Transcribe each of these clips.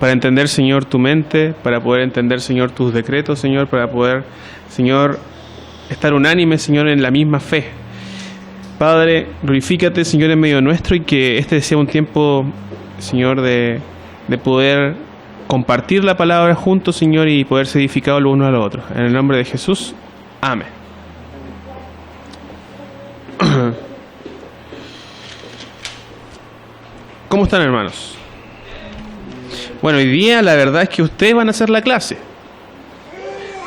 para entender, Señor, tu mente, para poder entender, Señor, tus decretos, Señor, para poder, Señor, estar unánime, Señor, en la misma fe. Padre, glorifícate, Señor, en medio nuestro, y que este sea un tiempo, Señor, de poder compartir la palabra juntos, Señor, y poder ser edificados los unos a los otros. En el nombre de Jesús, amén. ¿Cómo están, hermanos? Bueno, hoy día la verdad es que ustedes van a hacer la clase.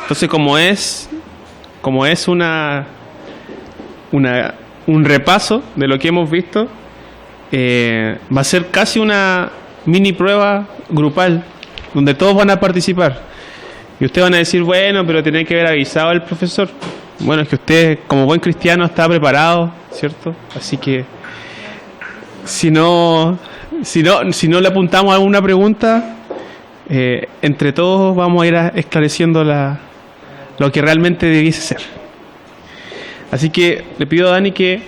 Entonces, como es un repaso de lo que hemos visto, va a ser casi una mini prueba grupal donde todos van a participar. Y ustedes van a decir, bueno, pero tiene que haber avisado al profesor. Bueno, es que usted, como buen cristiano, está preparado, ¿cierto? Así que si no le apuntamos a alguna pregunta, entre todos vamos a ir esclareciendo lo que realmente debiese ser. Así que le pido a Dani que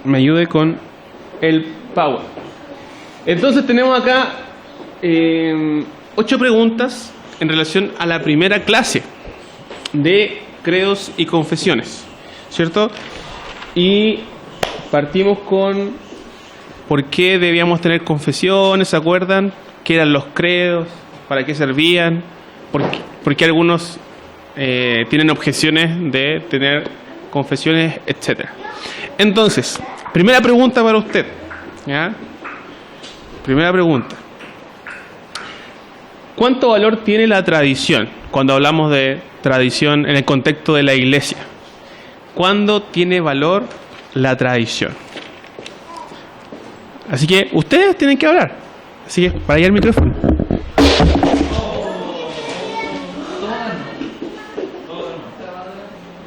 me ayude con el Power. Entonces tenemos acá 8 preguntas en relación a la primera clase de credos y confesiones, ¿cierto? Y partimos con por qué debíamos tener confesiones, ¿se acuerdan? ¿Qué eran los credos? ¿Para qué servían? ¿Por qué algunos tienen objeciones de tener confesiones, etcétera? Entonces, primera pregunta para usted, ¿ya? Primera pregunta. ¿Cuánto valor tiene la tradición cuando hablamos de tradición en el contexto de la iglesia? ¿Cuándo tiene valor la tradición? Así que ustedes tienen que hablar. Así que, para allá el micrófono.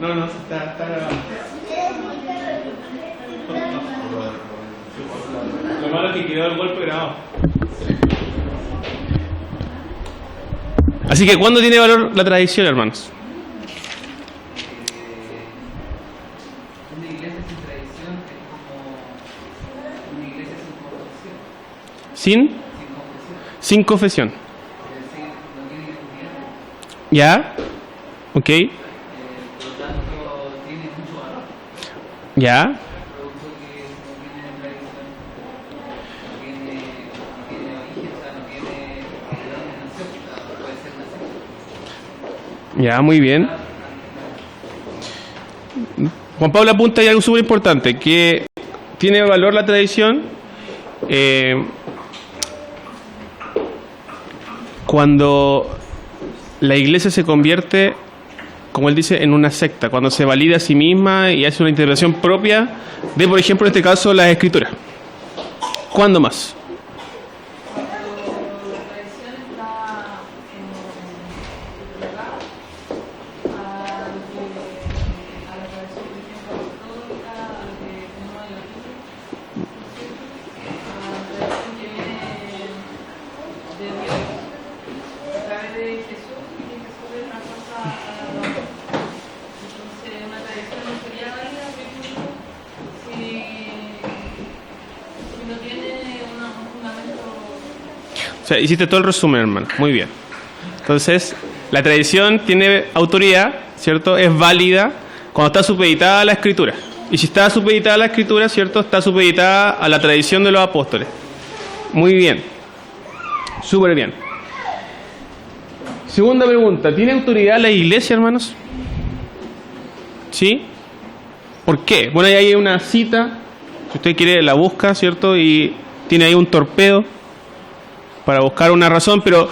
No, está grabando. Lo malo es que quedó el golpe grabado. Así que, ¿cuándo tiene valor la tradición, hermanos? Una iglesia sin tradición es como una iglesia sin confesión. Sin confesión. Es decir, no tiene identidad. ¿Ya? Ok. Por lo tanto, tiene mucho valor. ¿Ya? Producto que no tiene tradición, no tiene origen, o sea, no tiene de dónde nació, o sea, puede ser nacido. Ya, muy bien. Juan Pablo apunta ahí algo súper importante, que tiene valor la tradición cuando la iglesia se convierte, como él dice, en una secta, cuando se valida a sí misma y hace una interpretación propia de, por ejemplo, en este caso, las escrituras. ¿Cuándo más? O sea, hiciste todo el resumen, hermano. Muy bien. Entonces, la tradición tiene autoridad, ¿cierto? Es válida cuando está supeditada a la Escritura. Y si está supeditada a la Escritura, ¿cierto? Está supeditada a la tradición de los apóstoles. Muy bien. Súper bien. Segunda pregunta. ¿Tiene autoridad la iglesia, hermanos? ¿Sí? ¿Por qué? Bueno, ahí hay una cita. Si usted quiere, la busca, ¿cierto? Y tiene ahí un torpedo para buscar una razón, pero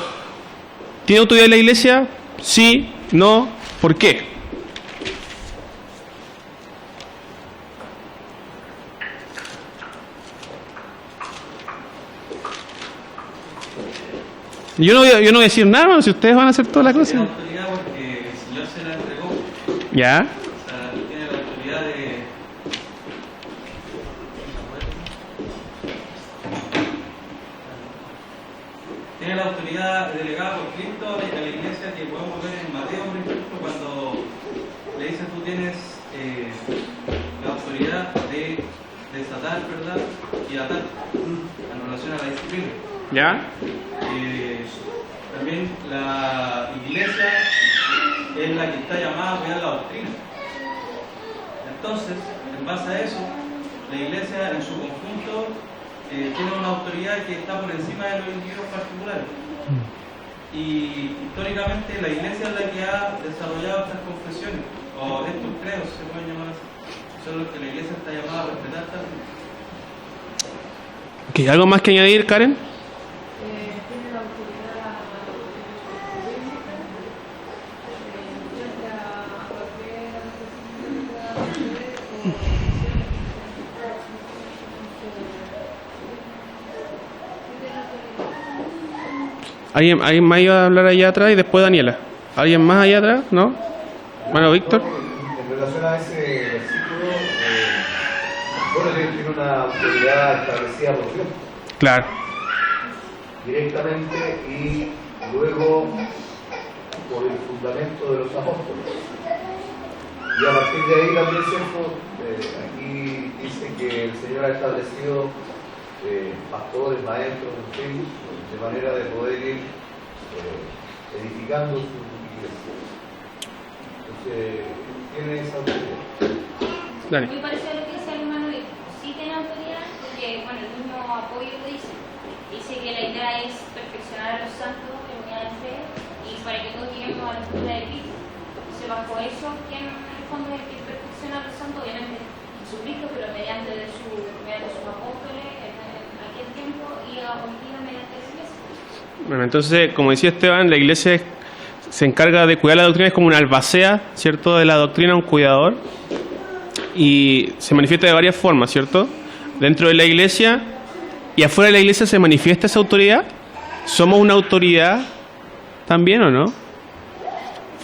¿tiene autoridad la iglesia? Sí, no, ¿por qué? Yo no voy a decir nada, hermano, si ustedes van a hacer toda la cosa. Tiene autoridad porque el Señor se la entregó. ¿Ya? O sea, tiene la autoridad de... Tiene la autoridad delegada por Cristo a la iglesia, que podemos ver en Mateo, por ejemplo, cuando le dice tú tienes la autoridad de desatar, ¿verdad? Y atar en relación a la disciplina. ¿Ya? También la iglesia es la que está llamada a cuidar la doctrina. Entonces, en base a eso, la iglesia en su conjunto tiene una autoridad que está por encima de los individuos particulares. Y históricamente la iglesia es la que ha desarrollado estas confesiones, o estos credos, se pueden llamar así. Son los que la iglesia está llamada a respetar también. Okay, ¿algo más que añadir, Karen? Tiene la autoridad frente a cualquier ¿Alguien más iba a hablar allá atrás y después Daniela? ¿Alguien más allá atrás? ¿No? Bueno, Víctor. En relación a ese versículo, bueno, tiene una autoridad establecida por Dios Claro. directamente y luego por el fundamento de los apóstoles. Y a partir de ahí también, ¿cierto? Aquí dice que el Señor ha establecido pastores, maestros, en fin, de manera de poder ir edificando su iglesia. Entonces, tiene esa autoridad. Dani. Muy parecido a lo que dice el hermano Vic. Sí tiene autoridad porque, bueno, el mismo apoyo lo dice. Dice que la idea es perfeccionar a los santos en unidad de fe y para que todos lleguemos a la altura de Cristo. Entonces, bajo eso, ¿quién en el fondo es el que perfecciona a los santos? Obviamente Jesucristo, pero mediante sus apóstoles en aquel tiempo y hoy día mediante la iglesia. Bueno, entonces, como decía Esteban, la iglesia se encarga de cuidar la doctrina, es como una albacea, ¿cierto? De la doctrina, un cuidador. Y se manifiesta de varias formas, ¿cierto? Dentro de la iglesia y afuera de la iglesia se manifiesta esa autoridad. ¿Somos una autoridad también o no?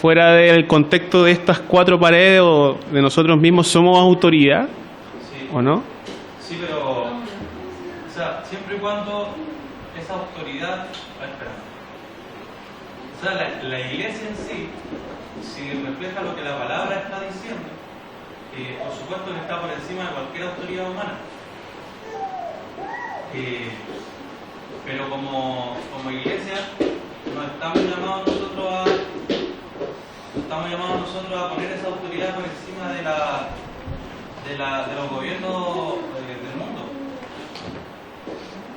Fuera del contexto de estas cuatro paredes o de nosotros mismos, ¿somos autoridad Sí. o no? Sí, pero, o sea, siempre y cuando esa autoridad, o sea, la iglesia en sí, si refleja lo que la palabra está diciendo, por supuesto que está por encima de cualquier autoridad humana. Pero como iglesia, no estamos llamados nosotros a poner esa autoridad por encima de los gobiernos del mundo.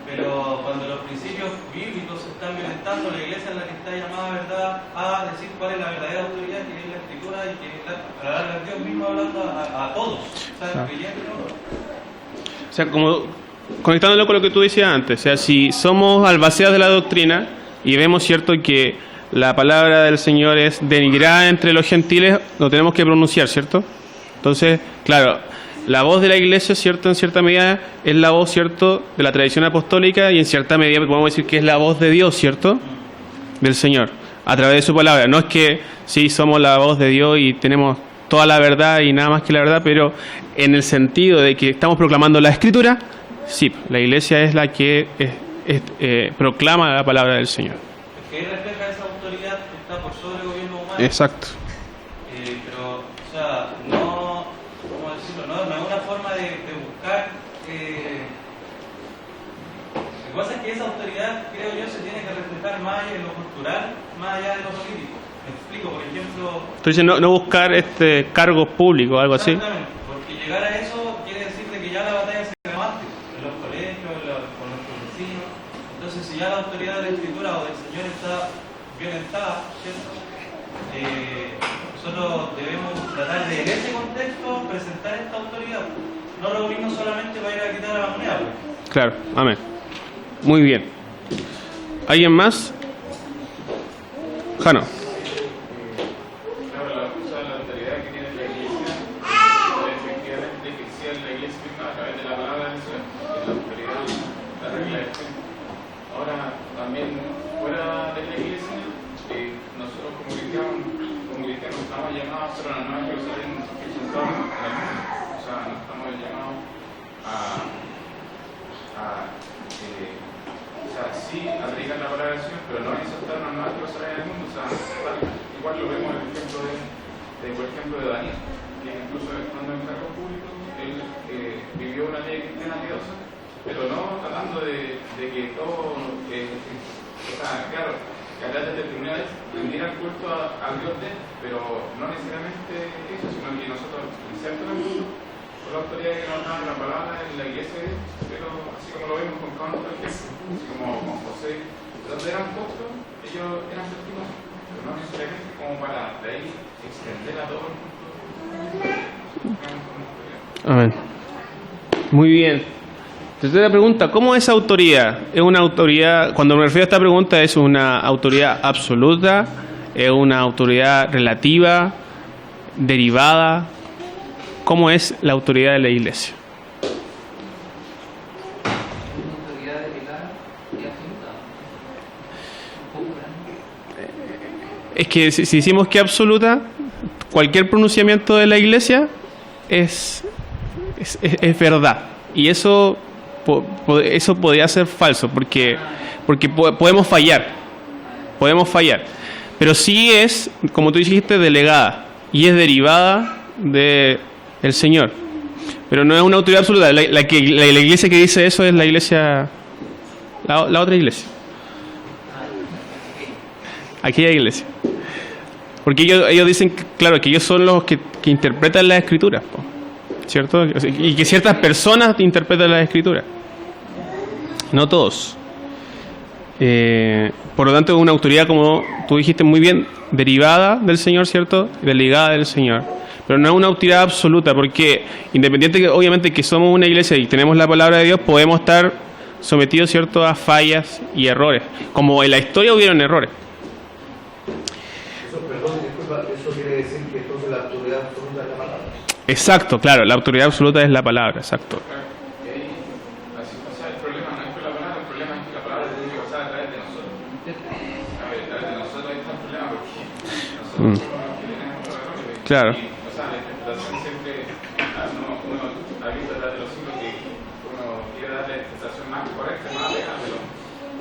Pero cuando los principios bíblicos se están violentando, la iglesia es la que está llamada, ¿verdad?, a decir cuál es la verdadera autoridad que es la escritura y que es Dios mismo hablando a todos, ¿sabes? Creyentes o no. O sea, como conectándolo con lo que tú decías antes, o sea, si somos albaceas de la doctrina y vemos, cierto, que la palabra del Señor es denigrada entre los gentiles, lo tenemos que pronunciar, ¿cierto? Entonces, claro, la voz de la iglesia, ¿cierto?, en cierta medida es la voz, ¿cierto?, de la tradición apostólica y en cierta medida podemos decir que es la voz de Dios, ¿cierto?, del Señor, a través de su palabra. No es que sí somos la voz de Dios y tenemos toda la verdad y nada más que la verdad, pero en el sentido de que estamos proclamando la Escritura, sí, la iglesia es la que proclama la palabra del Señor. Que ahí refleja esa autoridad que está por sobre el gobierno humano. Exacto. Pero, o sea, no, ¿cómo decirlo? No es una forma de buscar. Lo que pasa es que esa autoridad, creo yo, se tiene que reflejar más allá en lo cultural, más allá de lo político. Me explico, por ejemplo. Entonces, no buscar cargos públicos, algo así. Exactamente, porque llegar a eso quiere decir de que ya la batalla se ganó antes, en los colegios, con nuestros vecinos. Entonces, si ya la autoridad de la Escritura o del Señor está violentada, ¿cierto? Nosotros debemos tratar de, en ese contexto, presentar esta autoridad. No reunirnos solamente para ir a quitar la moneda. Pues. Claro, amén. Muy bien. ¿Alguien más? Jano. Claro, la autoridad que tiene la iglesia, efectivamente que sea la iglesia misma a través de la palabra del Señor, que la autoridad, la regla de fe. Ahora, también fuera de la iglesia, nosotros como cristianos estamos llamados a hacer una nueva Jerusalén que es un todo, o sea, no estamos llamados sí a predicar la palabra del Señor, pero no a insertar una nueva Jerusalén en el mundo. O sea, igual lo vemos en el ejemplo por ejemplo, de Daniel, que incluso estando en cargo público, él vivió una ley cristiana piadosa, pero no tratando de que todo, o sea, claro, que hablar de rendir al culto al Dios de él, pero no necesariamente eso, sino que nosotros insertamos por la autoridad que nos da la palabra en la iglesia, pero así como lo vemos con Cano, por ejemplo, así como con José, donde eran pocos, ellos eran testigos, pero no necesariamente como para de ahí extender a todo el mundo. Amén. Muy bien. Tercera pregunta, ¿cómo es autoridad? ¿Es una autoridad, cuando me refiero a esta pregunta, es una autoridad absoluta? ¿Es una autoridad relativa? ¿Derivada? ¿Cómo es la autoridad de la iglesia? Una autoridad delegada y absoluta. Un poco grande. Es que si decimos que absoluta, cualquier pronunciamiento de la iglesia es verdad. Y eso podría ser falso, porque podemos fallar. Pero sí es, como tú dijiste, delegada y es derivada del Señor. Pero no es una autoridad absoluta. La iglesia que dice eso es la iglesia, la otra iglesia. Aquella iglesia. Porque ellos dicen, claro, que ellos son los que interpretan las escrituras, ¿cierto? Y que ciertas personas interpretan las escrituras. No todos. Por lo tanto, es una autoridad, como tú dijiste muy bien, derivada del Señor, ¿cierto? Delegada del Señor. Pero no es una autoridad absoluta, porque independiente que obviamente que somos una iglesia y tenemos la palabra de Dios, podemos estar sometidos, ¿cierto?, a fallas y errores. Como en la historia hubieron errores. Perdón, disculpa, eso quiere decir que entonces la autoridad absoluta es la palabra. Exacto, claro, la autoridad absoluta es la palabra, exacto. El problema no es con la palabra, el problema es que la palabra tiene que pasar a través de nosotros. A través de nosotros está el problema, porque nosotros somos los que tenemos los errores. Claro. Y, o sea, la interpretación siempre, uno ha visto a través de los siglos que uno quiere dar la interpretación más correcta, más legal, pero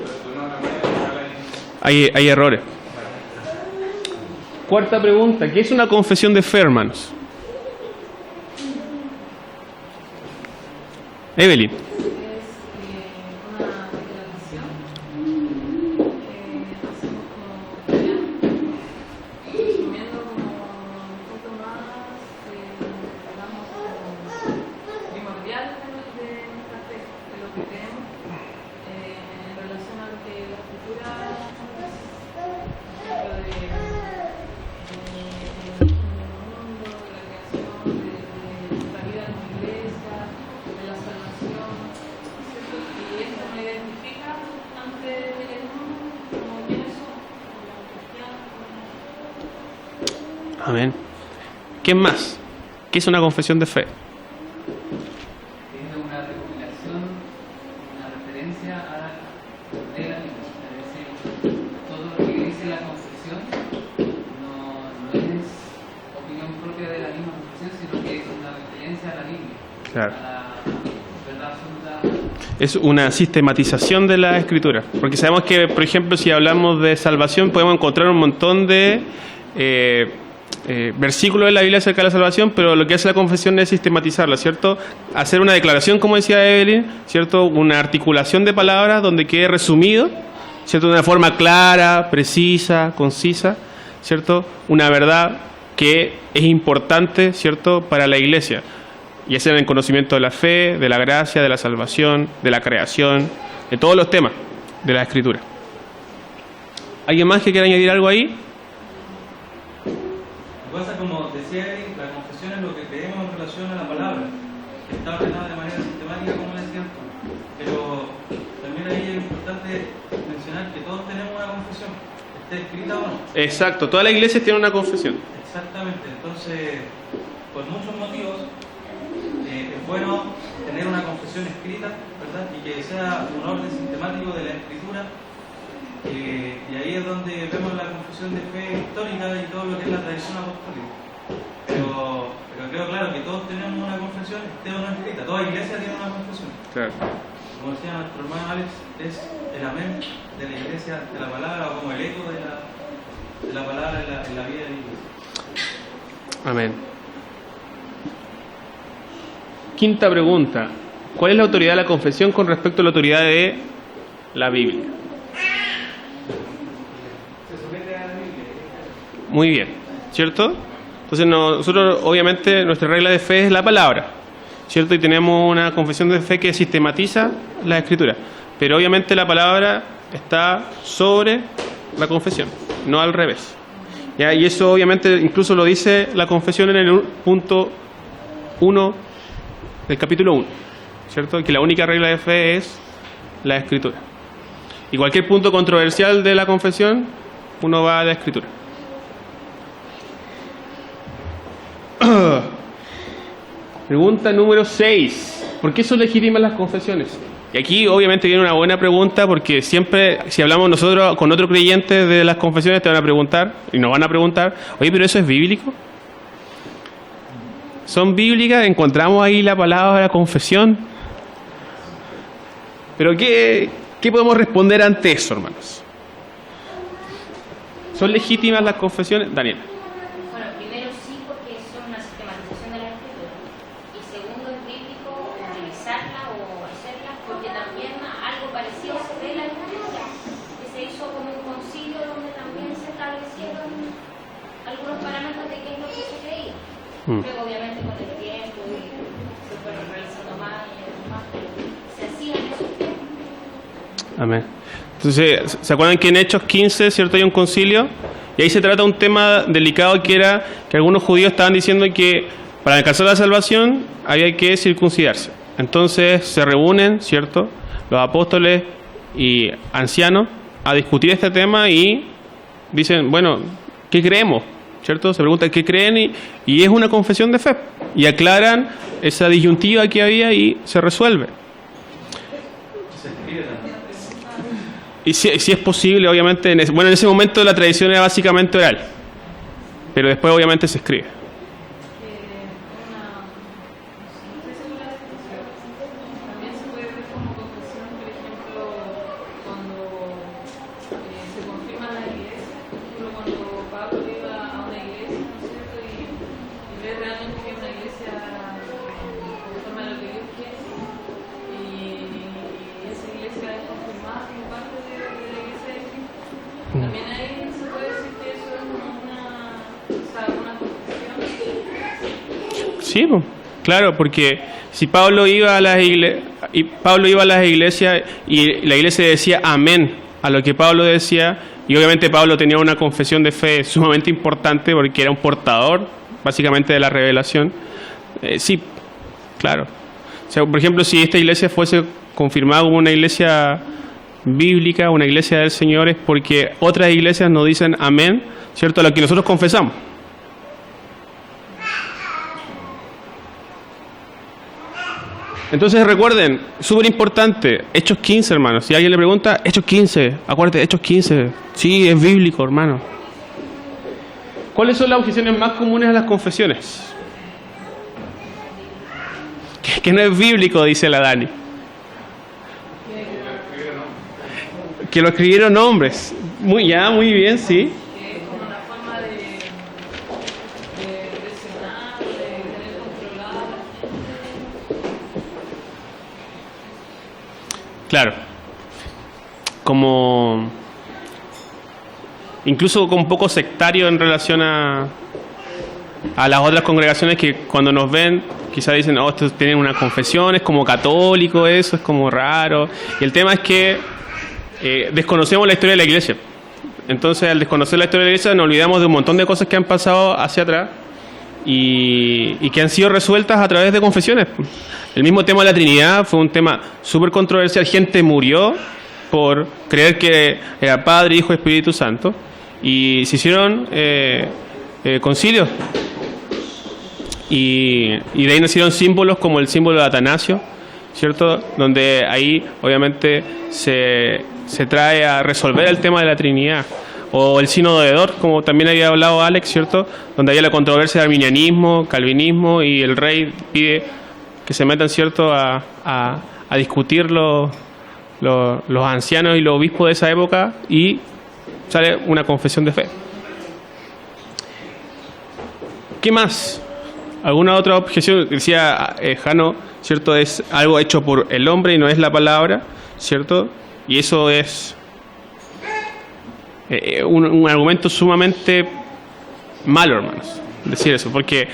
de una otra manera Hay errores. Cuarta pregunta, ¿qué es una confesión de fe, hermanos? Evelyn. Es una declaración que hacemos como asumiendo como un punto más, digamos, como primordial de nuestra fe, de lo que creemos en relación a lo que la escritura nos dice, ejemplo de mundo, de la creación, de la vida en la iglesia, de la salvación, ¿cierto? Y esto me identifica ante el mundo como quienes somos, como cristianos. Amén. ¿Qué más? ¿Qué es una confesión de fe? Es una recopilación, una referencia a la Biblia. Es decir, todo lo que dice la confesión no es opinión propia de la misma confesión, sino que es una referencia a la Biblia. Claro. A la verdad absoluta. Es una sistematización de la escritura. Porque sabemos que, por ejemplo, si hablamos de salvación, podemos encontrar un montón de versículos de la Biblia acerca de la salvación, pero lo que hace la confesión es sistematizarla, ¿cierto? Hacer una declaración, como decía Evelyn, ¿cierto? Una articulación de palabras donde quede resumido, ¿cierto? De una forma clara, precisa, concisa, ¿cierto? Una verdad que es importante, ¿cierto?, para la iglesia. Ya sea en el conocimiento de la fe, de la gracia, de la salvación, de la creación, de todos los temas de la Escritura. ¿Alguien más que quiera añadir algo ahí? Lo que pasa, como decía Eric, la confesión es lo que creemos en relación a la palabra, que está ordenada de manera sistemática, como decía antes. Pero también ahí es importante mencionar que todos tenemos una confesión, esté escrita o no. Exacto, toda la iglesia tiene una confesión. Exactamente, entonces, por muchos motivos, es bueno tener una confesión escrita, ¿verdad? Y que sea un orden sistemático de la escritura. Y ahí es donde vemos la confesión de fe histórica y todo lo que es la tradición apostólica. Pero creo claro que todos tenemos una confesión, esté o no escrita. Toda iglesia tiene una confesión. Claro. Como decía nuestro hermano Alex, es el amén de la iglesia, de la palabra, o como el eco de la palabra en la vida de la iglesia. Amén. Quinta pregunta. ¿Cuál es la autoridad de la confesión con respecto a la autoridad de la Biblia? Muy bien, ¿cierto? Entonces nosotros, obviamente, nuestra regla de fe es la palabra, ¿cierto? Y tenemos una confesión de fe que sistematiza la Escritura. Pero obviamente la palabra está sobre la confesión, no al revés. ¿Ya? Y eso obviamente incluso lo dice la confesión en el punto 1 del capítulo 1, ¿cierto? Que la única regla de fe es la Escritura. Y cualquier punto controversial de la confesión, uno va a la Escritura. Pregunta número 6. ¿Por qué son legítimas las confesiones? Y aquí obviamente viene una buena pregunta, porque siempre, si hablamos nosotros con otro creyente de las confesiones, te van a preguntar, y nos van a preguntar, oye, ¿pero eso es bíblico? ¿Son bíblicas? ¿Encontramos ahí la palabra confesión? Pero ¿qué podemos responder ante eso, hermanos? ¿Son legítimas las confesiones? Daniel. Bueno, primero sí, porque son una sistematización de la Escritura. Y segundo, es bíblico utilizarla o hacerla, porque también algo parecido se ve en la Escritura, que se hizo como un concilio donde también se establecieron algunos parámetros de qué es lo que se creía. Luego, obviamente, con el tiempo se fueron realizando más y más, pero se hacían esos tiempos. Amén. Entonces, ¿se acuerdan que en Hechos 15, cierto, hay un concilio? Y ahí se trata un tema delicado, que era que algunos judíos estaban diciendo que para alcanzar la salvación había que circuncidarse. Entonces se reúnen, cierto, los apóstoles y ancianos a discutir este tema y dicen, bueno, ¿qué creemos? ¿Cierto? Se preguntan qué creen y es una confesión de fe. Y aclaran esa disyuntiva que había y se resuelve. Se escribe también. Y si es posible, obviamente, en ese momento la tradición era básicamente oral, pero después obviamente se escribe. También se puede ver como confesión, por ejemplo, cuando se confirma en la iglesia. Por ejemplo, cuando Pablo iba a una iglesia, ¿no es cierto? Y ve realmente que es una iglesia conforme a lo que Dios quiere. Y esa iglesia es confirmada como parte de la iglesia de Cristo. También ahí se puede decir que eso es una confesión. Sí, pues, claro, porque si Pablo iba a las iglesias y la iglesia decía amén a lo que Pablo decía, y obviamente Pablo tenía una confesión de fe sumamente importante porque era un portador básicamente de la revelación, sí, claro. O sea, por ejemplo, si esta iglesia fuese confirmada como una iglesia bíblica, una iglesia del Señor, es porque otras iglesias nos dicen amén, ¿cierto?, a lo que nosotros confesamos. Entonces recuerden, súper importante, Hechos 15, hermanos. Si alguien le pregunta, Hechos 15, acuérdate, Hechos 15. Sí, es bíblico, hermano. ¿Cuáles son las objeciones más comunes a las confesiones? Que no es bíblico, dice la Dani. Que lo escribieron hombres. Muy bien, sí. Que es como una forma de presionar, de tener controlada a la gente. Claro. Como incluso con un poco sectario en relación a las otras congregaciones que cuando nos ven quizás dicen, oh, estos tienen una confesión, es como católico, eso es como raro. Y el tema es que desconocemos la historia de la iglesia. Entonces, al desconocer la historia de la iglesia, nos olvidamos de un montón de cosas que han pasado hacia atrás y que han sido resueltas a través de confesiones. El mismo tema de la Trinidad fue un tema súper controversial. Gente murió por creer que era Padre, Hijo y Espíritu Santo, y se hicieron concilios. Y de ahí nacieron símbolos como el símbolo de Atanasio, ¿cierto? Donde ahí obviamente se trae a resolver el tema de la Trinidad. O el sínodo de Dort, como también había hablado Alex, ¿cierto? Donde había la controversia de arminianismo, calvinismo, y el rey pide que se metan, ¿cierto?, a discutir los ancianos y los obispos de esa época, y sale una confesión de fe. ¿Qué más? ¿Alguna otra objeción? Decía Jano, ¿cierto? Es algo hecho por el hombre y no es la palabra, ¿cierto? Y eso es un argumento sumamente malo, hermanos, decir eso, porque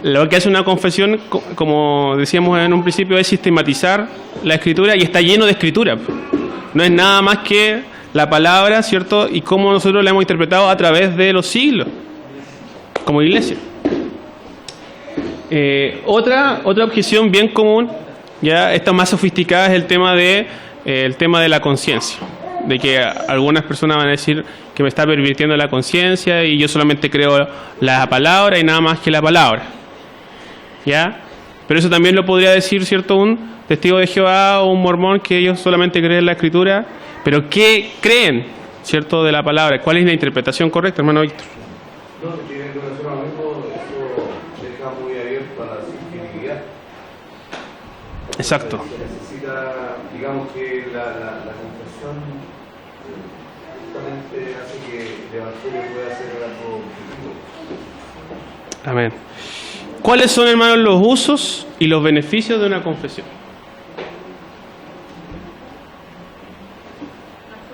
lo que hace una confesión, como decíamos en un principio, es sistematizar la escritura, y está lleno de escritura. No es nada más que la palabra, ¿cierto? Y cómo nosotros la hemos interpretado a través de los siglos, como iglesia. Otra objeción bien común, ya esta más sofisticada, es el tema de la conciencia, de que algunas personas van a decir que me está pervirtiendo la conciencia y yo solamente creo la palabra y nada más que la palabra, ¿ya? Pero eso también lo podría decir, ¿cierto?, un testigo de Jehová o un mormón, que ellos solamente creen la escritura, pero ¿qué creen, ¿cierto?, de la palabra? ¿Cuál es la interpretación correcta, hermano Víctor? No, que en relación a eso deja muy abierto a la subjetividad. Exacto. Se necesita, digamos que la confesión justamente hace que el Evangelio pueda ser algo objetivo. Amén. ¿Cuáles son, hermanos, los usos y los beneficios de una confesión?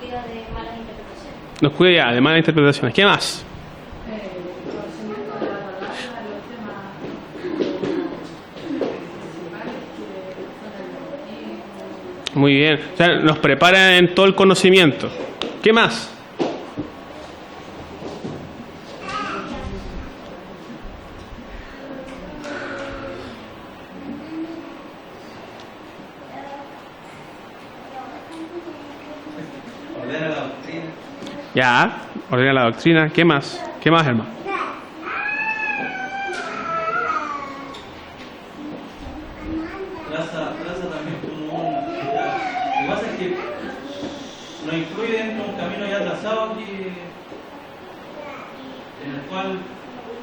Nos cuida de malas interpretaciones. Nos cuida de malas interpretaciones. ¿Qué más? El conocimiento de la palabra, los temas principales que son el Muy bien. O sea, nos prepara en todo el conocimiento. ¿Qué más? Ordena la doctrina. Ya, ordena la doctrina. ¿Qué más? ¿Qué más, hermano? Traza también como un... Lo que pasa es que nos incluye dentro de un camino ya trazado en el cual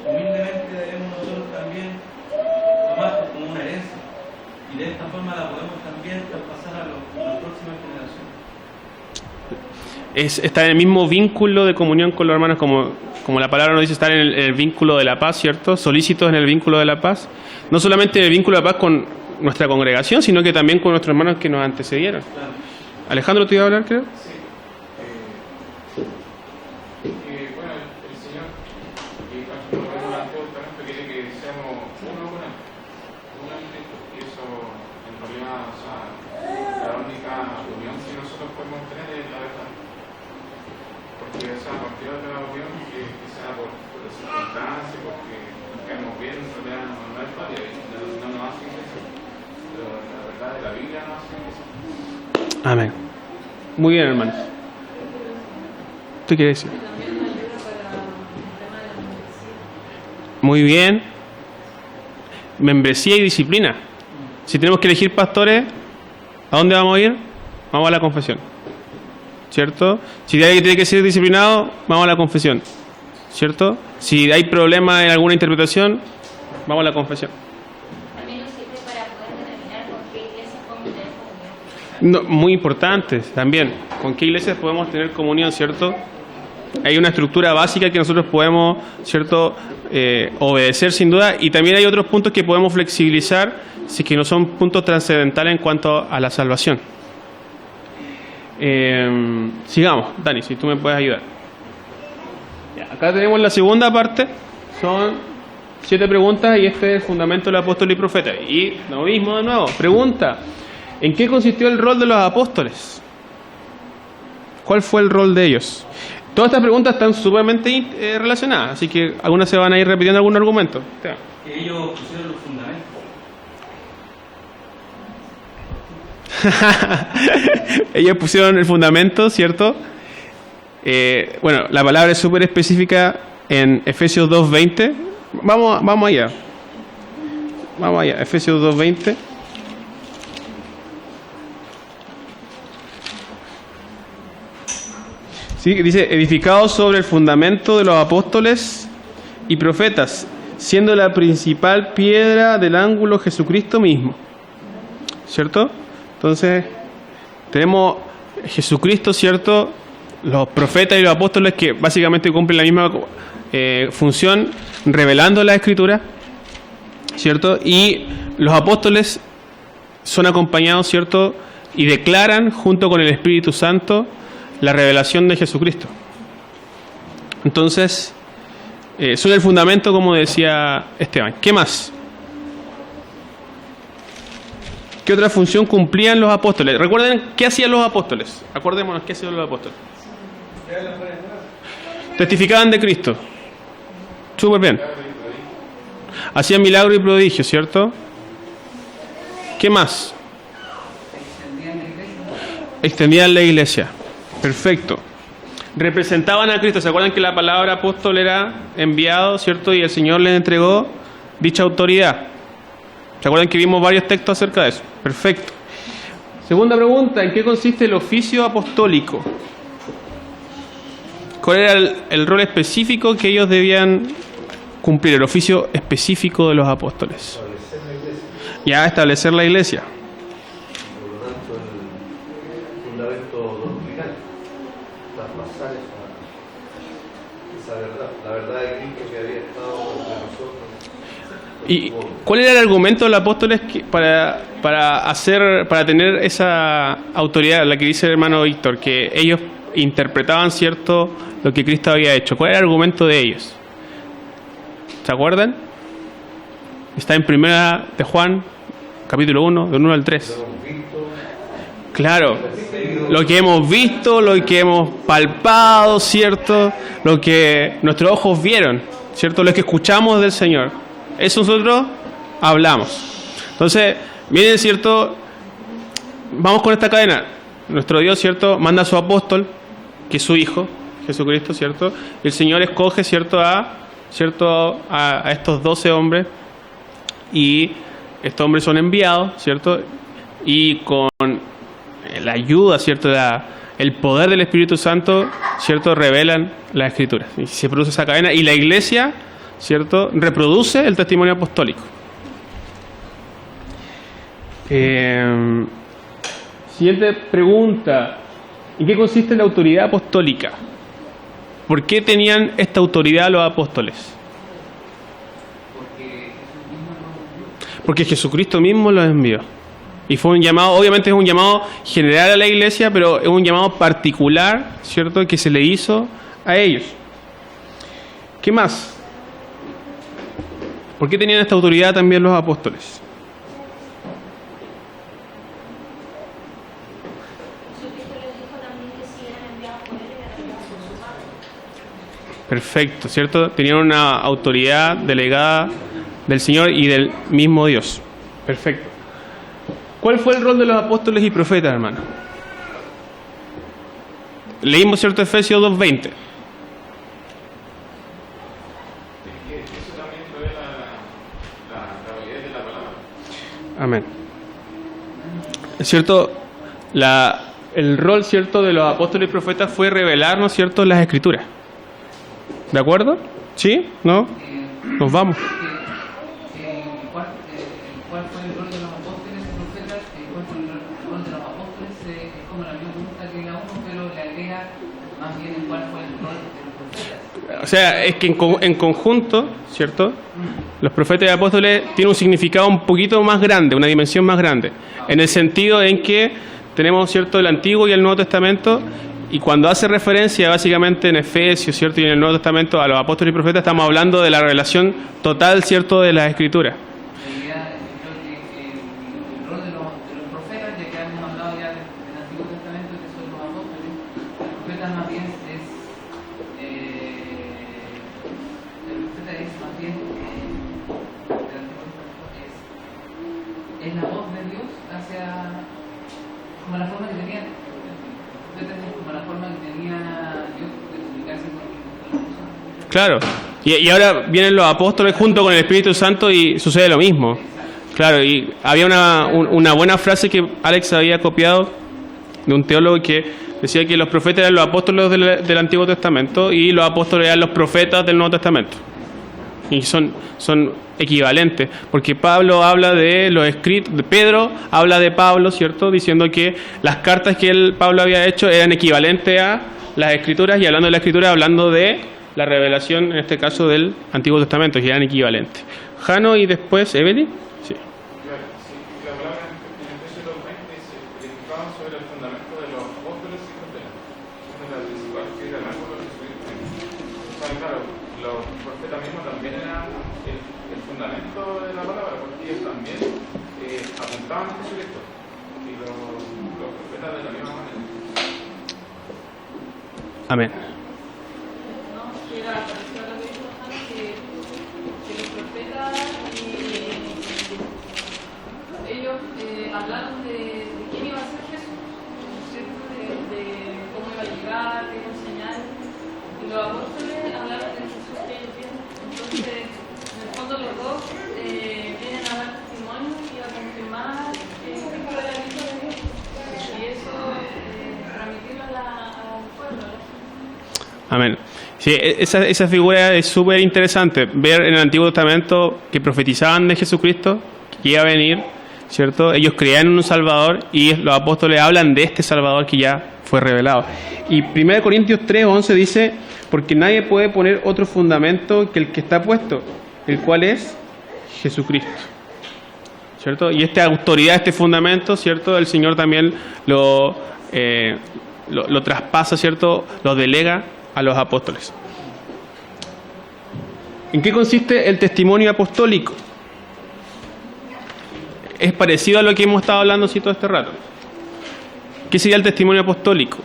humildemente debemos nosotros también tomar como una herencia, y de esta forma la podemos también traspasar a las próximas generaciones. Está en el mismo vínculo de comunión con los hermanos, como la palabra nos dice, estar en el vínculo de la paz, ¿cierto? Solícitos en el vínculo de la paz. No solamente en el vínculo de la paz con nuestra congregación, sino que también con nuestros hermanos que nos antecedieron. Claro. Alejandro, ¿te iba a hablar, creo? Sí. Bueno, el Señor, y cuando nos vemos al Antiguo Testamento, quiere que seamos uno con Él, uno en Cristo. Y eso, en realidad, o sea, la única unión que nosotros podemos tener es la verdad. Porque, o sea, cualquier otra unión que sea por las circunstancias, porque nos caemos bien, en realidad no es válida y no nos hace iglesia. Pero la verdad de la Biblia nos hace iglesia. Amén. Muy bien, hermanos. ¿Tú quieres decir? también una ayuda para el tema de la membresía. Muy bien. Membresía y disciplina. Si tenemos que elegir pastores, ¿a dónde vamos a ir? Vamos a la confesión. ¿Cierto? Si hay alguien que tiene que ser disciplinado, vamos a la confesión. ¿Cierto? Si hay problemas en alguna interpretación, vamos a la confesión. También nos sirve para poder determinar con qué iglesias podemos tener comunión. No, muy importante también. ¿Con qué iglesias podemos tener comunión, cierto? Hay una estructura básica que nosotros podemos, cierto, obedecer sin duda, y también hay otros puntos que podemos flexibilizar si que no son puntos trascendentales en cuanto a la salvación. Sigamos, Dani, si tú me puedes ayudar. Ya, acá tenemos la segunda parte, son 7 preguntas y este es el fundamento del apóstol y profeta. Y lo mismo de nuevo, pregunta: ¿en qué consistió el rol de los apóstoles? ¿Cuál fue el rol de ellos? Todas estas preguntas están sumamente relacionadas, así que algunas se van a ir repitiendo algún argumento. Que ellos pusieron los fundamentos. Ellos pusieron el fundamento, ¿cierto? Bueno, la palabra es súper específica en Efesios 2:20. Vamos allá. Vamos allá, Efesios 2:20. Sí, dice: edificados sobre el fundamento de los apóstoles y profetas, siendo la principal piedra del ángulo Jesucristo mismo. ¿Cierto? Entonces, tenemos Jesucristo, ¿cierto? Los profetas y los apóstoles que básicamente cumplen la misma función, revelando la Escritura, ¿cierto? Y los apóstoles son acompañados, ¿cierto? Y declaran junto con el Espíritu Santo la revelación de Jesucristo. Entonces, son el fundamento, como decía Esteban. ¿Qué más? ¿Qué otra función cumplían los apóstoles? Recuerden, ¿qué hacían los apóstoles? Acordémonos, ¿qué hacían los apóstoles? Testificaban de Cristo. Súper bien. Hacían milagros y prodigios, ¿cierto? ¿Qué más? Extendían la iglesia. Perfecto. Representaban a Cristo. ¿Se acuerdan que la palabra apóstol era enviado, ¿cierto? Y el Señor les entregó dicha autoridad. ¿Se acuerdan que vimos varios textos acerca de eso? Perfecto. Segunda pregunta, ¿en qué consiste el oficio apostólico? ¿Cuál era el rol específico que ellos debían cumplir? El oficio específico de los apóstoles. Establecer la iglesia. Ya, establecer la iglesia. Por lo tanto, el fundamento doctrinal, traspasar esa verdad, la verdad de Cristo que había estado entre nosotros. ¿Y cuál era el argumento de los apóstoles para tener esa autoridad, la que dice el hermano Víctor, que ellos interpretaban, cierto, lo que Cristo había hecho? ¿Cuál era el argumento de ellos? ¿Se acuerdan? Está en Primera de Juan, capítulo 1, del 1 al 3. Lo hemos visto, Claro, lo que hemos visto, lo que hemos palpado, ¿cierto? Lo que nuestros ojos vieron, ¿cierto? Lo que escuchamos del Señor. Eso nosotros hablamos. Entonces, miren, ¿cierto? Vamos con esta cadena. Nuestro Dios, ¿cierto? Manda a su apóstol, que es su Hijo, Jesucristo, ¿cierto? Y el Señor escoge, ¿cierto? A estos 12 hombres. Y estos hombres son enviados, ¿cierto? Y con la ayuda, ¿cierto? El poder del Espíritu Santo, ¿cierto? Revelan las Escrituras. Y se produce esa cadena. Y la Iglesia, ¿cierto? Reproduce el testimonio apostólico. Siguiente pregunta. ¿En qué consiste la autoridad apostólica? ¿Por qué tenían esta autoridad los apóstoles? Porque Jesucristo mismo los envió. Y fue un llamado, obviamente es un llamado general a la iglesia, pero es un llamado particular, ¿cierto?, que se le hizo a ellos. ¿Qué más? ¿Por qué tenían esta autoridad también los apóstoles? Jesucristo les dijo también que si eran enviados por él, eran enviados por su Padre. Perfecto, ¿cierto? Tenían una autoridad delegada del Señor y del mismo Dios. Perfecto. ¿Cuál fue el rol de los apóstoles y profetas, hermano? Leímos, ¿cierto?, Efesios 2:20. Eso también revela la validez de la palabra. Amén. Es cierto, el rol, ¿cierto?, de los apóstoles y profetas fue revelarnos, ¿cierto?, las Escrituras. ¿De acuerdo? ¿Sí? ¿No? Nos vamos. ¿Cuál fue el rol de los apóstoles y profetas? ¿Cuál fue el rol de los apóstoles? Es como la misma pregunta que la uno, pero le agrega más bien en cuál fue el rol de los profetas. O sea, es que en conjunto, ¿cierto?, los profetas y apóstoles tienen un significado un poquito más grande, una dimensión más grande, en el sentido en que tenemos, ¿cierto?, el Antiguo y el Nuevo Testamento, y cuando hace referencia básicamente en Efesios, ¿cierto?, y en el Nuevo Testamento a los apóstoles y profetas, estamos hablando de la revelación total, ¿cierto?, de las Escrituras. En realidad, yo creo que el rol de los profetas, ya que hemos hablado ya del Antiguo Testamento, que son los apóstoles, los profetas más bien el profeta es más bien es la voz de Dios hacia, como la forma que tenía, los profetas es como la forma que tenía Dios de comunicarse con las personas. Claro. Y ahora vienen los apóstoles junto con el Espíritu Santo y sucede lo mismo. Claro, y había una buena frase que Alex había copiado de un teólogo que decía que los profetas eran los apóstoles del Antiguo Testamento y los apóstoles eran los profetas del Nuevo Testamento. Y son equivalentes, porque Pablo habla de los escritos, Pedro habla de Pablo, ¿cierto?, diciendo que las cartas que Pablo había hecho eran equivalentes a las Escrituras, y hablando de las Escrituras, hablando de la revelación, en este caso, del Antiguo Testamento, que eran equivalentes. Jano y después Evelyn. Sí. Claro, sí, la palabra en Efesios 2:20 dice: edificaban sobre el fundamento de los apóstoles y profetas. Esa es la principal piedra del ángulo de Jesucristo. O sea, claro, los profetas mismos también eran el fundamento de la palabra, porque ellos también apuntaban a Jesucristo. Y los profetas de la misma manera. Amén. ¿No? Que era parecido a lo que dijo Jano, que los profetas ellos hablaron de quién iba a ser Jesús, ¿cierto? De cómo iba a llegar, qué iba a enseñar. Y los apóstoles hablaron de Jesús que ellos vieron. Entonces, en el fondo los dos vienen a dar testimonio y a confirmar que Cristo era el Hijo de Dios. Y eso transmitirlo al pueblo, ¿no? Amén. Sí, esa figura es súper interesante. Ver en el Antiguo Testamento que profetizaban de Jesucristo, que iba a venir, ¿cierto? Ellos creían en un Salvador y los apóstoles hablan de este Salvador que ya fue revelado. Y 1 Corintios 3:11 dice: porque nadie puede poner otro fundamento que el que está puesto, el cual es Jesucristo, ¿cierto? Y esta autoridad, este fundamento, ¿cierto? El Señor también lo traspasa, ¿cierto? Lo delega a los apóstoles. ¿En qué consiste el testimonio apostólico? Es parecido a lo que hemos estado hablando así todo este rato. ¿Qué sería el testimonio apostólico?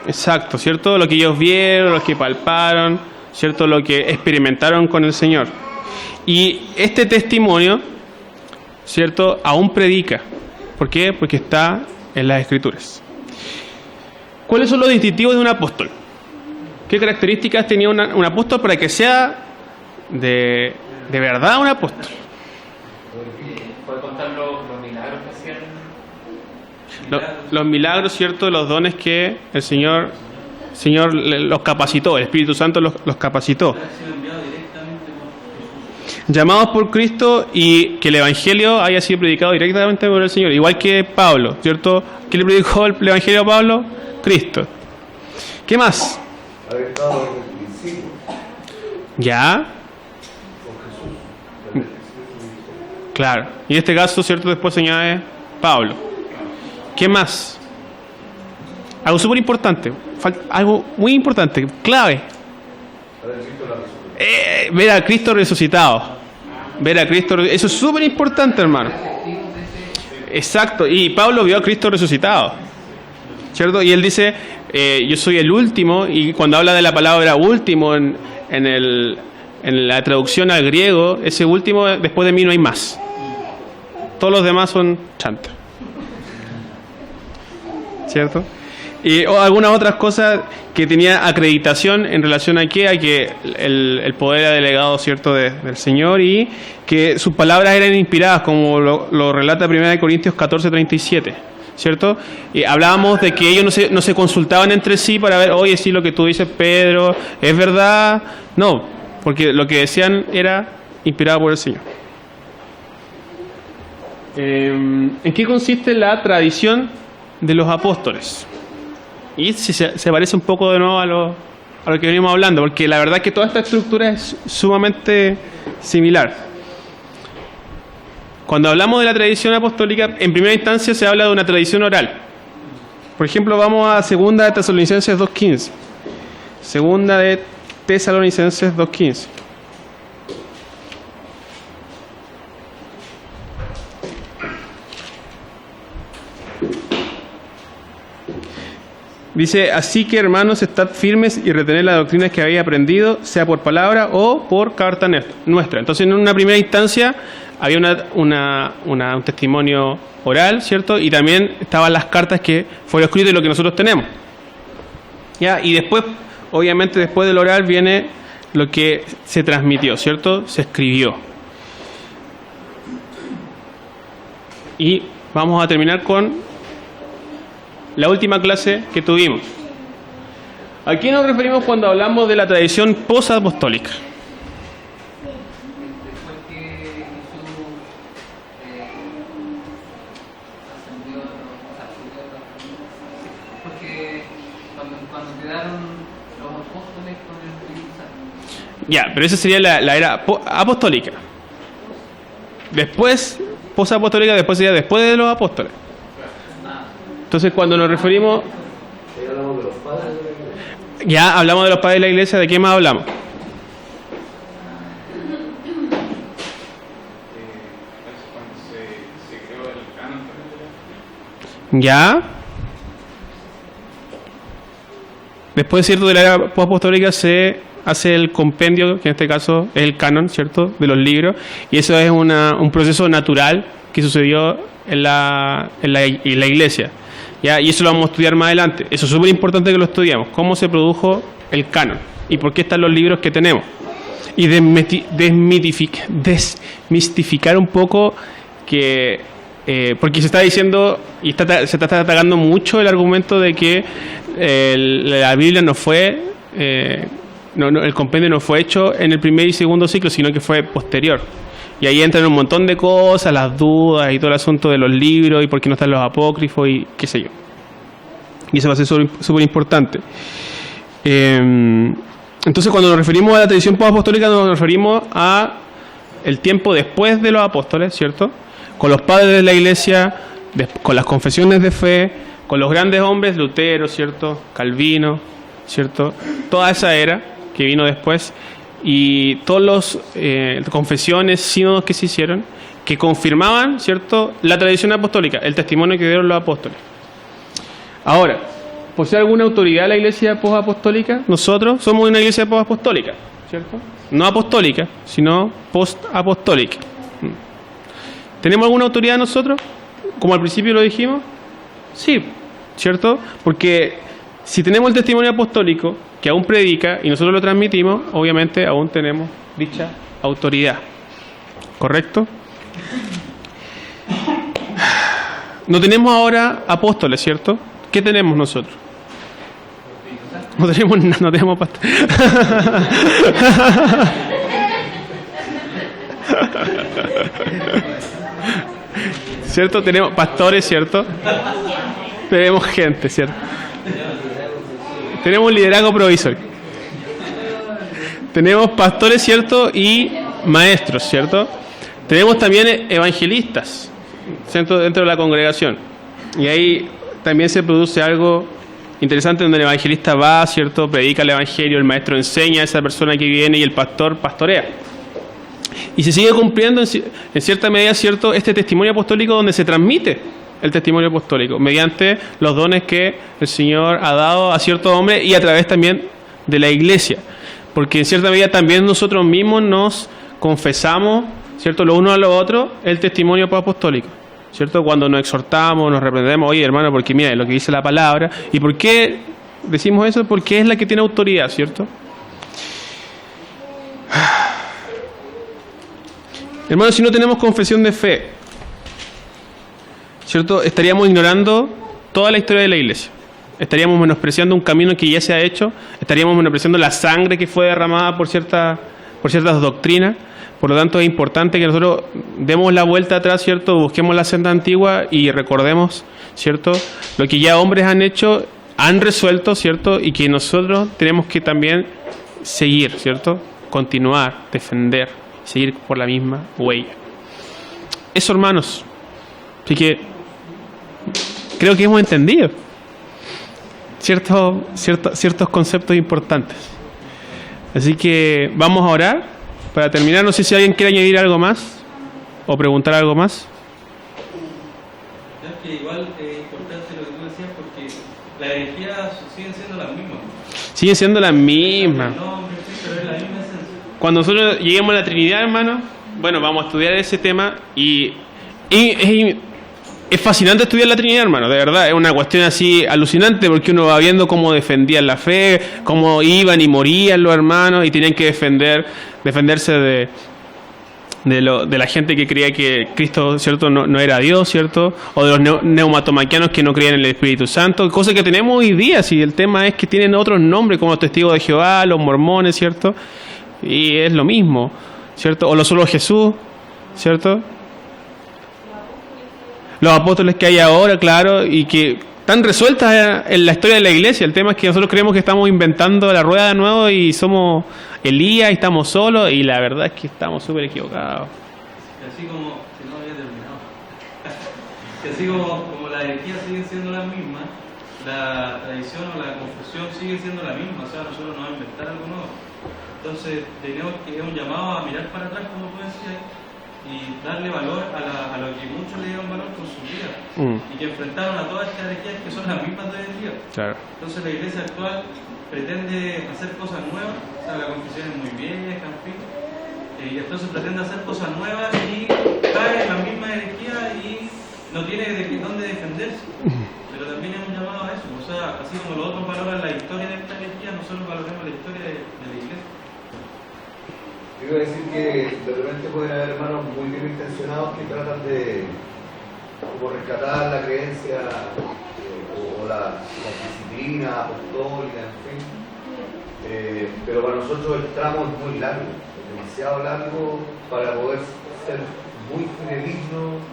Exacto, ¿cierto? Lo que ellos vieron, lo que palparon, ¿cierto? Lo que experimentaron con el Señor. Y este testimonio, ¿cierto? Aún predica. ¿Por qué? Porque está en las Escrituras. ¿Cuáles son los distintivos de un apóstol? ¿Qué características tenía un apóstol para que sea de verdad un apóstol? ¿Puede contar los milagros que hacían? Los milagros, ¿cierto? Los dones que el Señor los capacitó, el Espíritu Santo los capacitó. Llamados por Cristo y que el Evangelio haya sido predicado directamente por el Señor, igual que Pablo, ¿cierto? ¿Quién le predicó el Evangelio a Pablo? Cristo. ¿Qué más? Haber estado en el principio Ya, con Jesús. claro. Y en este caso, ¿cierto? Después se añade Pablo. ¿Qué más? Algo súper importante, algo muy importante, clave. Haber visto la resurrección. Ver a Cristo resucitado. Ver a Cristo, eso es súper importante, hermano. Exacto, y Pablo vio a Cristo resucitado, ¿cierto? Y él dice, yo soy el último, y cuando habla de la palabra último en la traducción al griego, ese último, después de mí no hay más. Todos los demás son chantas, ¿cierto? Y algunas otras cosas que tenía acreditación en relación a que el poder era delegado, ¿cierto?, del Señor, y que sus palabras eran inspiradas, como lo relata 1 Corintios 14:37, ¿cierto? Y hablábamos de que ellos no se consultaban entre sí para ver, oye, si lo que tú dices, Pedro, ¿es verdad? No, porque lo que decían era inspirado por el Señor. ¿En qué consiste la tradición de los apóstoles? Y se parece un poco de nuevo a lo que venimos hablando, porque la verdad es que toda esta estructura es sumamente similar. Cuando hablamos de la tradición apostólica, en primera instancia se habla de una tradición oral. Por ejemplo, vamos a 2 de Tesalonicenses 2:15. 2 de Tesalonicenses 2:15. Dice, así que hermanos, estad firmes y retened las doctrinas que habéis aprendido, sea por palabra o por carta nuestra. Entonces, en una primera instancia había un testimonio oral, ¿cierto? Y también estaban las cartas que fueron escritas y lo que nosotros tenemos. ¿Ya? Y después, obviamente, después del oral viene lo que se transmitió, ¿cierto? Se escribió. Y vamos a terminar con la última clase que tuvimos. ¿A qué nos referimos cuando hablamos de la tradición posapostólica? Después que Jesús ascendió, después que cuando quedaron los apóstoles con el Espíritu Santo. Ya, pero esa sería la era apostólica. Después, posapostólica, después sería después de los apóstoles. Entonces, cuando nos referimos... Ahí hablamos de los padres de la iglesia. Ya hablamos de los padres de la iglesia, ¿de qué más hablamos? Cuando se creó el canon también de la Ya. Después, cierto, de la era apostólica se hace el compendio, que en este caso es el canon, ¿cierto?, de los libros, y eso es un proceso natural que sucedió en la iglesia. ¿Ya? Y eso lo vamos a estudiar más adelante. Eso es súper importante que lo estudiamos. Cómo se produjo el canon y por qué están los libros que tenemos. Y desmistificar un poco que... porque se está diciendo y se está atacando mucho el argumento de que la Biblia no fue... el compendio no fue hecho en el primer y segundo ciclo, sino que fue posterior. Y ahí entran un montón de cosas, las dudas y todo el asunto de los libros y por qué no están los apócrifos y qué sé yo. Y eso va a ser súper importante. Entonces, cuando nos referimos a la tradición posapostólica, nos referimos a el tiempo después de los apóstoles, ¿cierto? Con los padres de la iglesia, con las confesiones de fe, con los grandes hombres, Lutero, ¿cierto? Calvino, ¿cierto? Toda esa era que vino después. Y todos los confesiones, sínodos que se hicieron, que confirmaban, ¿cierto?, la tradición apostólica, el testimonio que dieron los apóstoles. Ahora, ¿posee alguna autoridad la iglesia posapostólica? Nosotros somos una iglesia posapostólica, ¿cierto? No apostólica, sino postapostólica. ¿Tenemos alguna autoridad nosotros? Como al principio lo dijimos. Sí, ¿cierto? Porque si tenemos el testimonio apostólico, que aún predica y nosotros lo transmitimos, obviamente aún tenemos dicha autoridad. ¿Correcto? No tenemos ahora apóstoles, ¿cierto? ¿Qué tenemos nosotros? No tenemos pastores. ¿Cierto? Tenemos pastores, ¿cierto? Tenemos gente, ¿cierto? Tenemos un liderazgo provisorio. Tenemos pastores, ¿cierto? Y maestros, ¿cierto? Tenemos también evangelistas, ¿cierto?, dentro de la congregación. Y ahí también se produce algo interesante donde el evangelista va, ¿cierto?, predica el evangelio, el maestro enseña a esa persona que viene y el pastor pastorea. Y se sigue cumpliendo en cierta medida, ¿cierto?, este testimonio apostólico donde se transmite el testimonio apostólico mediante los dones que el Señor ha dado a ciertos hombres y a través también de la iglesia. Porque en cierta medida también nosotros mismos nos confesamos, ¿cierto?, los unos a los otros el testimonio apostólico, ¿cierto? Cuando nos exhortamos, nos reprendemos, oye hermano, porque mira lo que dice la palabra. ¿Y por qué decimos eso? Porque es la que tiene autoridad, ¿cierto? Hermanos, si no tenemos confesión de fe, ¿cierto?, estaríamos ignorando toda la historia de la iglesia. Estaríamos menospreciando un camino que ya se ha hecho. Estaríamos menospreciando la sangre que fue derramada por ciertas doctrinas. Por lo tanto, es importante que nosotros demos la vuelta atrás, ¿cierto? Busquemos la senda antigua y recordemos, ¿cierto?, lo que ya hombres han hecho, han resuelto, ¿cierto? Y que nosotros tenemos que también seguir, ¿cierto? Continuar, defender, seguir por la misma huella. Eso, hermanos. Así que creo que hemos entendido ciertos conceptos importantes. Así que vamos a orar para terminar. No sé si alguien quiere añadir algo más o preguntar algo más. Es que igual es importante lo que tú decías porque las herejías siguen siendo las mismas. Siguen siendo las mismas. No, sí, pero es la misma esencia. Cuando nosotros lleguemos a la Trinidad, hermano, bueno, vamos a estudiar ese tema y es fascinante estudiar la Trinidad, hermano, de verdad, es una cuestión así alucinante porque uno va viendo cómo defendían la fe, cómo iban y morían los hermanos y tenían que defenderse de la gente que creía que Cristo, ¿cierto?, no era Dios, ¿cierto?, o de los neumatomaquianos que no creían en el Espíritu Santo, cosas que tenemos hoy día. Si el tema es que tienen otros nombres como los testigos de Jehová, los mormones, ¿cierto?, y es lo mismo, ¿cierto?, o lo solo Jesús, ¿cierto?, los apóstoles que hay ahora, claro, y que están resueltas en la historia de la iglesia. El tema es que nosotros creemos que estamos inventando la rueda de nuevo y somos Elías y estamos solos, y la verdad es que estamos súper equivocados. Y así como, si no había terminado, y así como las herejías siguen siendo las mismas, la tradición o la confusión sigue siendo la misma, o sea, nosotros no vamos a inventar algo nuevo. Entonces, tenemos que es un llamado a mirar para atrás, como pueden decir, y darle valor a lo que muchos le dieron valor con su vida, y que enfrentaron a todas estas herejías que son las mismas de hoy en día. Claro. Entonces, la iglesia actual pretende hacer cosas nuevas, o sea, la confesión es muy vieja, en fin, y entonces pretende hacer cosas nuevas y cae en la misma herejía y no tiene de dónde defenderse. Pero también es un llamado a eso, o sea, así como los otros valoran la historia de esta herejía, nosotros valoremos la historia de la iglesia. Yo iba a decir que de repente pueden haber hermanos muy bien intencionados que tratan de como rescatar la creencia o la disciplina apostólica, en fin. Pero para nosotros el tramo es muy largo, es demasiado largo para poder ser muy fidedignos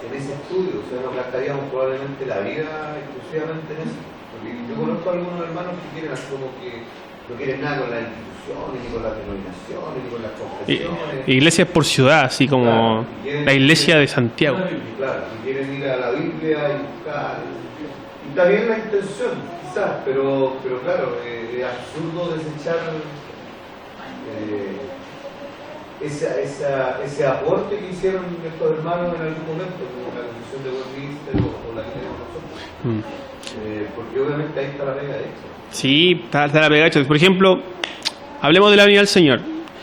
en ese estudio. O sea, nos gastaríamos probablemente la vida exclusivamente en eso. Porque yo conozco a algunos hermanos que quieren hacer como que no quieren nada con las instituciones, ni con las denominaciones, ni con las confesiones. Iglesias por ciudad, así como claro, la iglesia de Santiago. Claro, y quieren ir a la Biblia y buscar. Y está bien la intención, quizás, pero claro, es absurdo desechar ese aporte que hicieron estos hermanos en algún momento, como la Confesión de Westminster o la que tenemos nosotros. Porque obviamente ahí está la pega hecha. Sí, está la pega hecha. Por ejemplo, hablemos de la venida del Señor.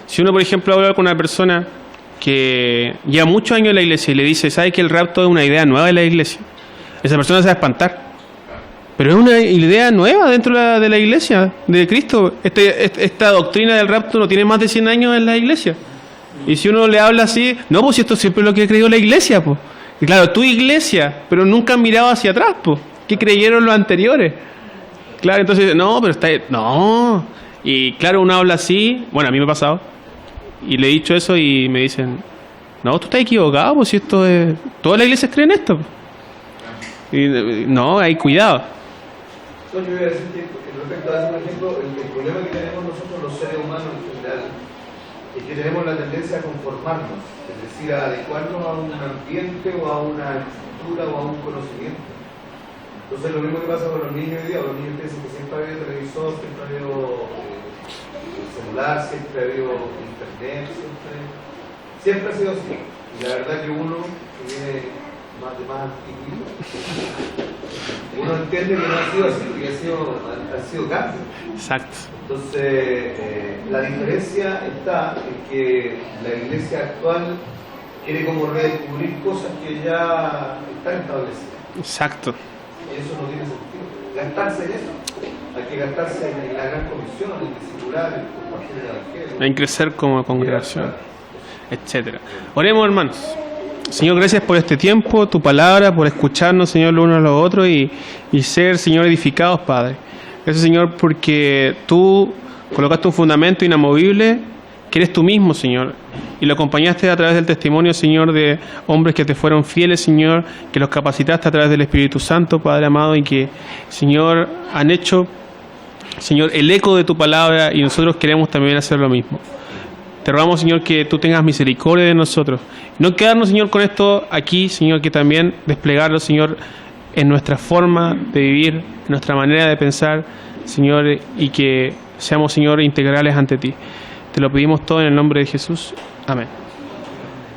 Si uno, por ejemplo, habla con una persona que lleva muchos años en la iglesia y le dice, ¿sabe que el rapto es una idea nueva de la iglesia? Esa persona se va a espantar. Pero es una idea nueva dentro de la iglesia de Cristo. Esta doctrina del rapto no tiene más de 100 años en la iglesia. Y si uno le habla así, no, pues esto siempre es lo que creyó la iglesia, pues. Y claro, tu iglesia, pero nunca han mirado hacia atrás, pues. ¿Qué creyeron los anteriores? Claro, entonces, no, pero está... No. Y claro, uno habla así, bueno, a mí me ha pasado, y le he dicho eso y me dicen, no, tú estás equivocado, pues si esto es... Todas las iglesias creen esto. Pues. Y, no, hay cuidado. Yo iba a decir que respecto a ese ejemplo, el problema que tenemos nosotros los seres humanos en general es que tenemos la tendencia a conformarnos, es decir, a adecuarnos a un ambiente o a una estructura o a un conocimiento. Entonces lo mismo que pasa con los niños hoy día, los niños piensan que siempre ha habido televisor, siempre ha habido celular, siempre ha habido internet, siempre ha sido así. Y la verdad que uno que viene más antiguo, uno entiende que no ha sido así, porque ha sido cambio. Exacto. Entonces la diferencia está en que la iglesia actual quiere como redescubrir cosas que ya están establecidas. Exacto. Y eso no tiene sentido. Gastarse en eso. Hay que gastarse en la gran comisión, en discipular, en compartir el evangelio. En crecer como congregación, etcétera. Oremos, hermanos. Señor, gracias por este tiempo, tu palabra, por escucharnos, Señor, los unos a los otros y ser, Señor, edificados, Padre. Gracias, Señor, porque tú colocaste un fundamento inamovible que eres tú mismo, Señor, y lo acompañaste a través del testimonio, Señor, de hombres que te fueron fieles, Señor, que los capacitaste a través del Espíritu Santo, Padre amado, y que, Señor, han hecho, Señor, el eco de tu palabra, y nosotros queremos también hacer lo mismo. Te rogamos, Señor, que tú tengas misericordia de nosotros. No quedarnos, Señor, con esto aquí, Señor, que también desplegarlo, Señor, en nuestra forma de vivir, en nuestra manera de pensar, Señor, y que seamos, Señor, integrales ante ti. Te lo pedimos todo en el nombre de Jesús. Amén.